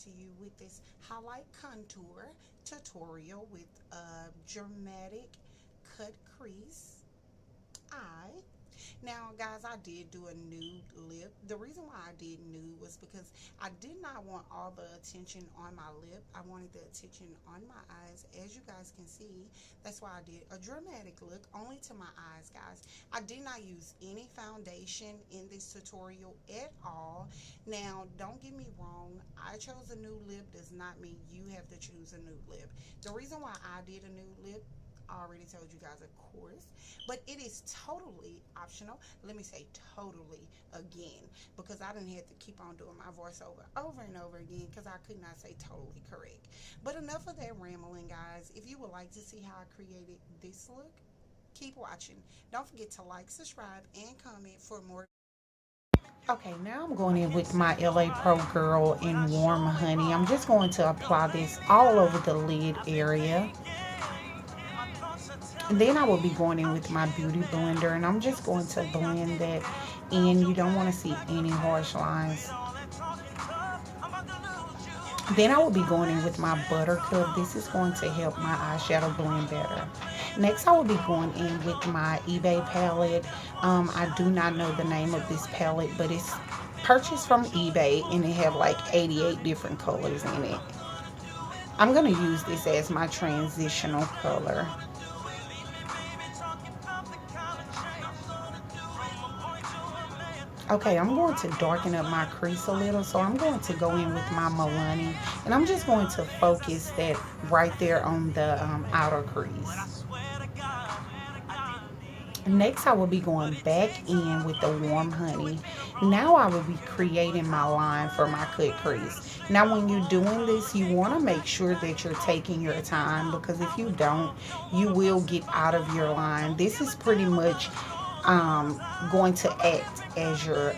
to you with this highlight contour tutorial with a dramatic cut crease eye. Now, guys, I did do a nude lip. The reason why I did nude was because I did not want all the attention on my lip. I wanted the attention on my eyes. As you guys can see, that's why I did a dramatic look only to my eyes, guys. I did not use any foundation in this tutorial at all. Now, don't get me wrong. I chose a nude lip does not mean you have to choose a nude lip. The reason why I did a nude lip, I already told you guys, of course, but it is totally optional. Let me say totally again, because I didn't have to keep on doing my voiceover over and over again because I could not say totally correct. But enough of that rambling, guys. If you would like to see how I created this look, keep watching. Don't forget to like, subscribe, and comment for more. Okay, now I'm going in with my LA Pro Girl in Warm Honey. I'm just going to apply this all over the lid area. And then I will be going in with my beauty blender, and I'm just going to blend that in. You don't want to see any harsh lines. Then I will be going in with my Buttercup. This is going to help my eyeshadow blend better. Next, I will be going in with my eBay palette. I do not know the name of this palette, but it's purchased from eBay, and it have like 88 different colors in it. I'm going to use this as my transitional color. Okay, I'm going to darken up my crease a little, so I'm going to go in with my MILANI, and I'm just going to focus that right there on the outer crease. Next, I will be going back in with the Warm Honey. Now I will be creating my line for my cut crease. Now, when you're doing this, you want to make sure that you're taking your time, because if you don't, you will get out of your line. This is pretty much going to act as your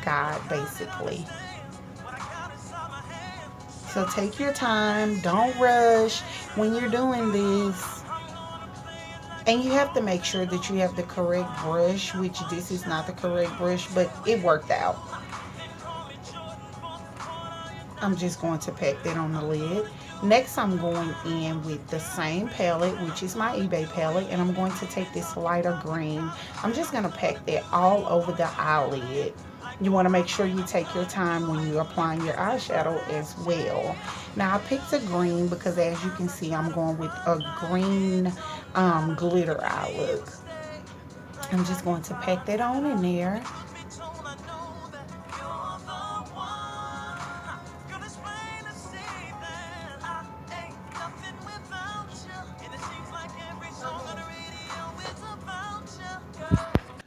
guide, basically. So take your time, don't rush when you're doing this, and you have to make sure that you have the correct brush, which this is not the correct brush, but it worked out. I'm just going to pack that on the lid. Next, I'm going in with the same palette, which is my eBay palette, and I'm going to take this lighter green. I'm just going to pack that all over the eyelid. You want to make sure you take your time when you're applying your eyeshadow as well. Now, I picked a green because, as you can see, I'm going with a green glitter eye look. I'm just going to pack that on in there.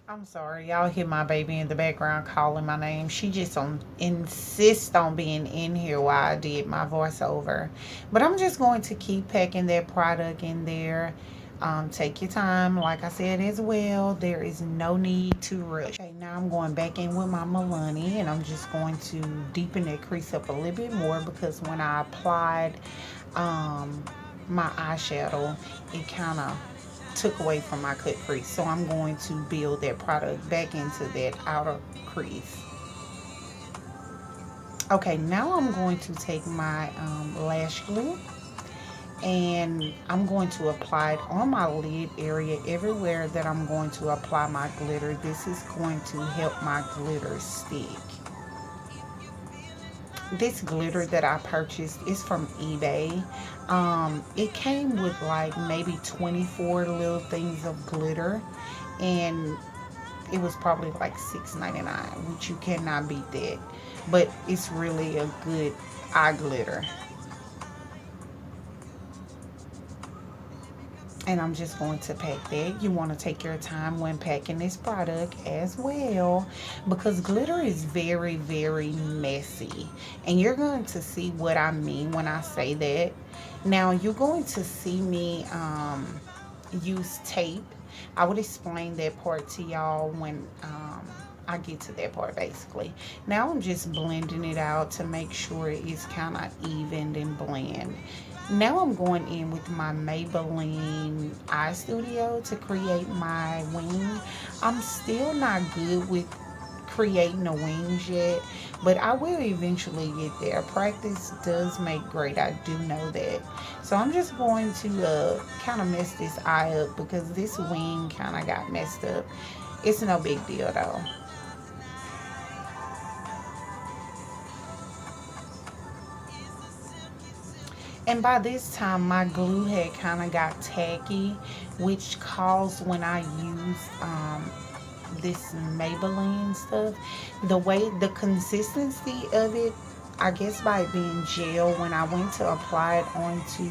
I'm sorry, y'all hear my baby in the background calling my name. She just insists on being in here while I did my voiceover. But I'm just going to keep packing that product in there. Take your time, like I said as well. There is no need to rush. Okay, now I'm going back in with my MILANI, and I'm just going to deepen that crease up a little bit more, because when I applied my eyeshadow, it kind of took away from my cut crease. So I'm going to build that product back into that outer crease. Okay, now I'm going to take my lash glue, and I'm going to apply it on my lid area everywhere that I'm going to apply my glitter. This is going to help my glitter stick. This glitter that I purchased is from eBay. It came with like maybe 24 little things of glitter, and it was probably like $6.99, which you cannot beat that. But it's really a good eye glitter. And I'm just going to pack that. You want to take your time when packing this product as well, because glitter is very, very messy. And you're going to see what I mean when I say that. Now, you're going to see me use tape. I would explain that part to y'all when I get to that part, basically. Now, I'm just blending it out to make sure it's kind of even and blend. Now I'm going in with my Maybelline EYESTUDIO to create my wing. I'm still not good with creating the wings yet, but I will eventually get there. Practice does make great. I do know that. So I'm just going to kind of mess this eye up because this wing kind of got messed up. It's no big deal though. And by this time, my glue had kind of got tacky, which caused when I used this Maybelline stuff, the consistency of it, I guess by it being gel, when I went to apply it onto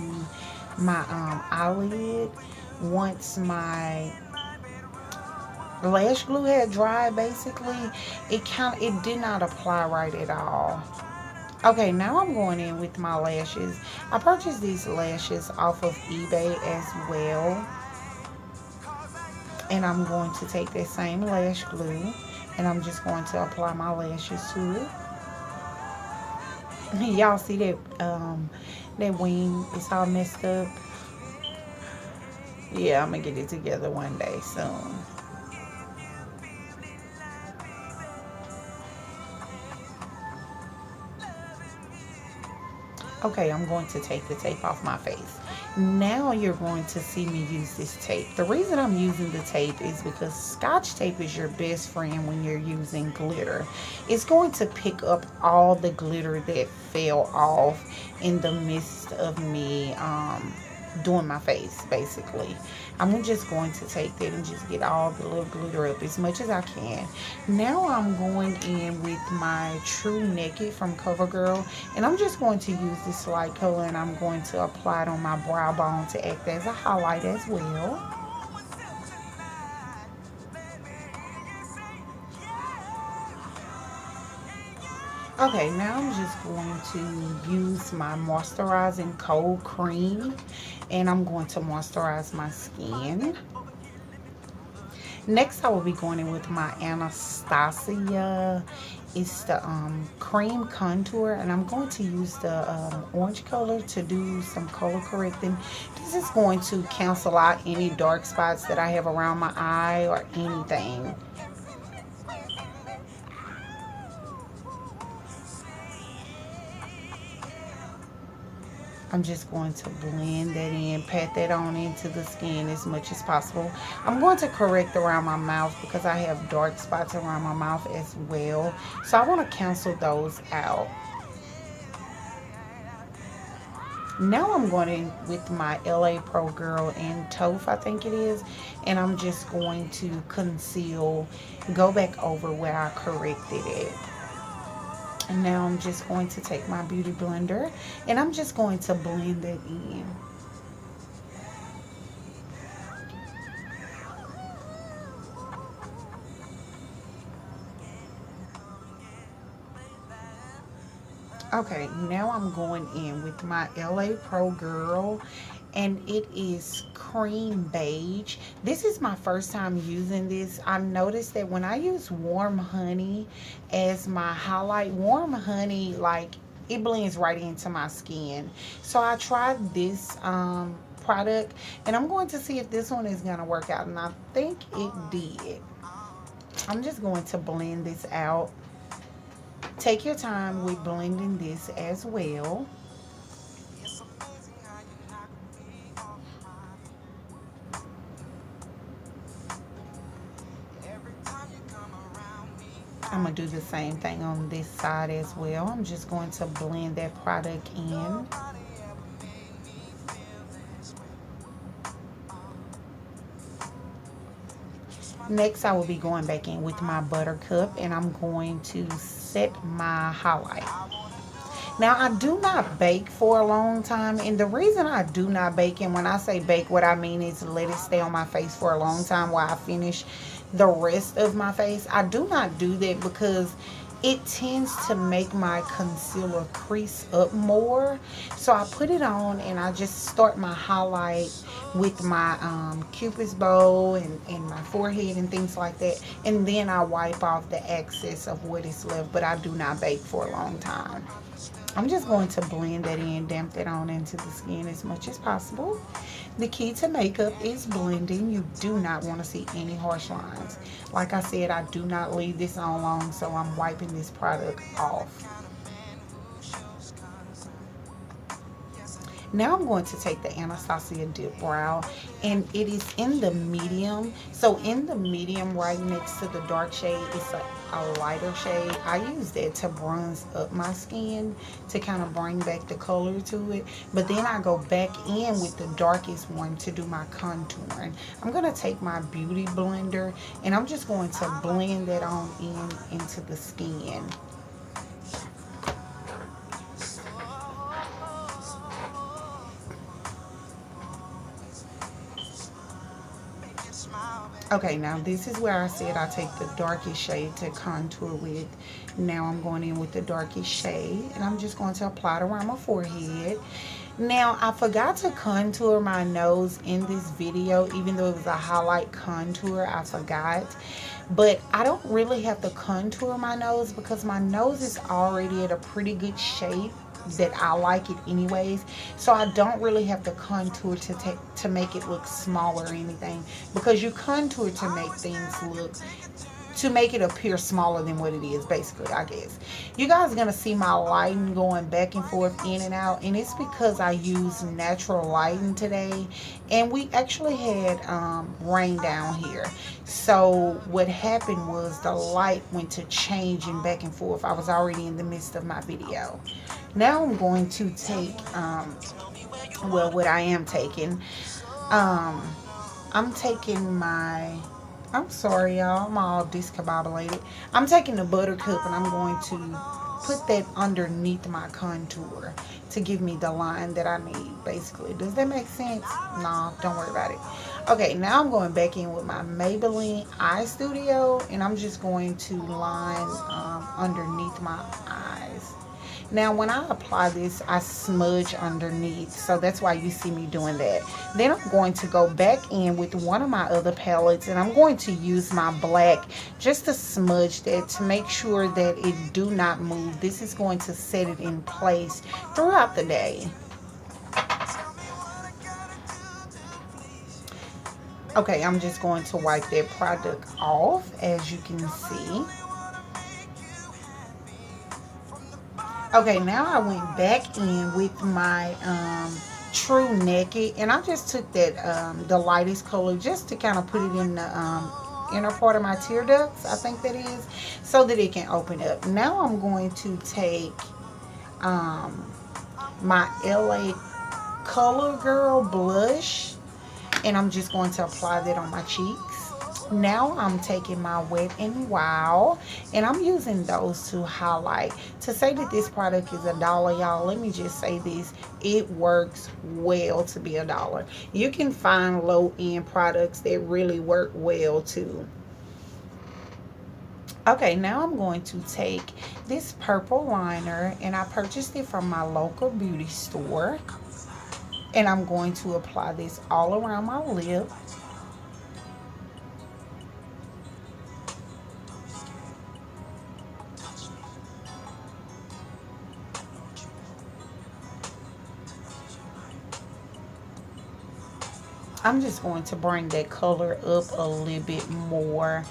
my eyelid, once my lash glue had dried, basically, it did not apply right at all. Okay, now I'm going in with my lashes. I purchased these lashes off of eBay as well. And I'm going to take that same lash glue and I'm just going to apply my lashes to it. Y'all see that that wing is all messed up? Yeah, I'm gonna get it together one day soon. Okay, I'm going to take the tape off my face. Now you're going to see me use this tape. The reason I'm using the tape is because Scotch tape is your best friend when you're using glitter. It's going to pick up all the glitter that fell off in the midst of me doing my face, basically. I'm just going to take that and just get all the little glitter up as much as I can. Now I'm going in with my TRUNAKED from COVERGIRL, and I'm just going to use this light color and I'm going to apply it on my brow bone to act as a highlight as well. Okay, now I'm just going to use my moisturizing cold cream and I'm going to moisturize my skin. Next, I will be going in with my Anastasia. It's the cream contour, and I'm going to use the orange color to do some color correcting. This is going to cancel out any dark spots that I have around my eye or anything. I'm just going to blend that in, pat that on into the skin as much as possible. I'm going to correct around my mouth because I have dark spots around my mouth as well. So I want to cancel those out. Now I'm going in with my L.A.GIRL and TOFFEE, I think it is. And I'm just going to conceal, go back over where I corrected it. And now I'm just going to take my beauty blender and I'm just going to blend it in. Okay, now I'm going in with my L.A.GIRL and it is cream beige. This is my first time using this. I noticed that when I use warm honey as my highlight, warm honey, like, it blends right into my skin. So I tried this product and I'm going to see if this one is going to work out, and I think it did. I'm just going to blend this out. Take your time with blending this as well. I'm going to do the same thing on this side as well. I'm just going to blend that product in. Next, I will be going back in with my Buttercup and I'm going to set my highlight. Now, I do not bake for a long time, and the reason I do not bake, and when I say bake, what I mean is let it stay on my face for a long time while I finish the rest of my face. I do not do that because it tends to make my concealer crease up more. So I put it on and I just start my highlight with my Cupid's bow and my forehead and things like that, and then I wipe off the excess of what is left, but I do not bake for a long time. I'm just going to blend that in, damp that on into the skin as much as possible. The key to makeup is blending. You do not want to see any harsh lines. Like I said, I do not leave this on long, so I'm wiping this product off. Now I'm going to take the Anastasia Dip Brow, and it is in the medium. So in the medium right next to the dark shade, it's a lighter shade. I use that to bronze up my skin to kind of bring back the color to it. But then I go back in with the darkest one to do my contouring. I'm going to take my beauty blender, and I'm just going to blend that on into the skin. Okay, now this is where I said I take the darkest shade to contour with. Now I'm going in with the darkest shade, and I'm just going to apply it around my forehead. Now, I forgot to contour my nose in this video, even though it was a highlight contour, I forgot. But I don't really have to contour my nose because my nose is already at a pretty good shape that I like it anyways, so I don't really have to contour to make it look small or anything, because you contour to make it appear smaller than what it is, basically, I guess. You guys are gonna see my lighting going back and forth, in and out, and it's because I use natural lighting today, and we actually had rain down here. So what happened was the light went to changing back and forth. I was already in the midst of my video. Now I'm going to take, well, what I am taking, I'm taking my, I'm sorry y'all, I'm all discombobulated. I'm taking the Buttercup, and I'm going to put that underneath my contour to give me the line that I need, basically. Does that make sense? No, don't worry about it. Okay, now I'm going back in with my Maybelline EYESTUDIO, and I'm just going to line underneath my eyes. Now, when I apply this, I smudge underneath, so that's why you see me doing that. Then I'm going to go back in with one of my other palettes, and I'm going to use my black just to smudge that to make sure that it do not move. This is going to set it in place throughout the day. Okay, I'm just going to wipe that product off, as you can see. Okay, now I went back in with my TRUNAKED, and I just took that the lightest color just to kind of put it in the inner part of my tear ducts, I think that is, so that it can open up. Now I'm going to take my L.A. COVERGIRL blush, and I'm just going to apply that on my cheeks. Now I'm taking my Wet n Wild, and I'm using those to highlight. To say that this product is $1, y'all, let me just say this: it works well to be $1. You can find low-end products that really work well too. Okay, now I'm going to take this purple liner, and I purchased it from my local beauty store, and I'm going to apply this all around my lip. I'm just going to bring that color up a little bit more.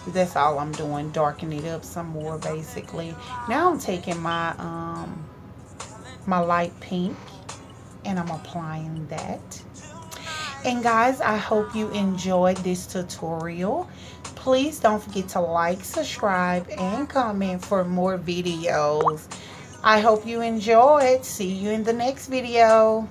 That's all I'm doing, darken it up some more, basically. Now I'm taking my my light pink, and I'm applying that. And guys, I hope you enjoyed this tutorial. Please don't forget to like, subscribe, and comment for more videos. I hope you enjoyed. See you in the next video.